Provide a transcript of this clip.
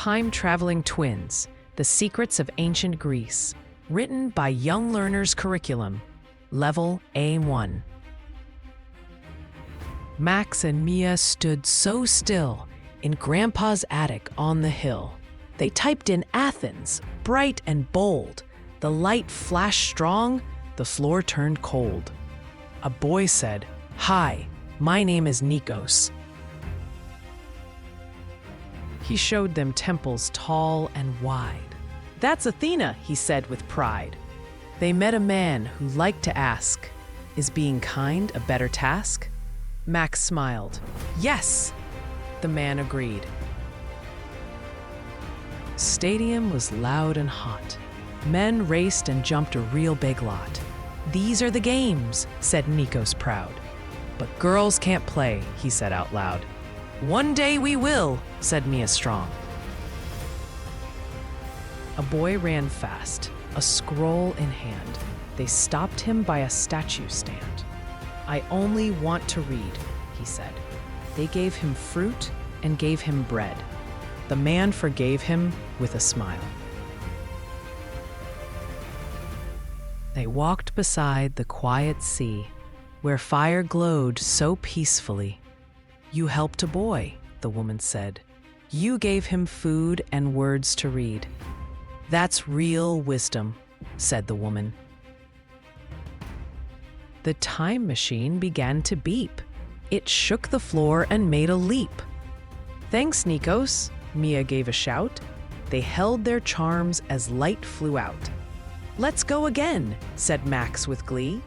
Time-Traveling Twins, The Secrets of Ancient Greece, written by Young Learners Curriculum, Level A1. Max and Mia stood so still in Grandpa's attic on the hill. They typed in Athens, bright and bold. The light flashed strong, the floor turned cold. A boy said, "Hi, my name is Nikos." He showed them temples tall and wide. "That's Athena," he said with pride. They met a man who liked to ask, "Is being kind a better task?" Max smiled. "Yes," the man agreed. Stadium was loud and hot. Men raced and jumped a real big lot. "These are the games," said Nikos proud. "But girls can't play," he said out loud. "One day we will," said Mia strong. A boy ran fast, a scroll in hand. They stopped him by a statue stand. "I only want to read," he said. They gave him fruit and gave him bread. The man forgave him with a smile. They walked beside the quiet sea, where fire glowed so peacefully. "You helped a boy," the woman said. "You gave him food and words to read." "That's real wisdom," said the woman. The time machine began to beep. It shook the floor and made a leap. "Thanks, Nikos," Mia gave a shout. They held their charms as light flew out. "Let's go again," said Max with glee.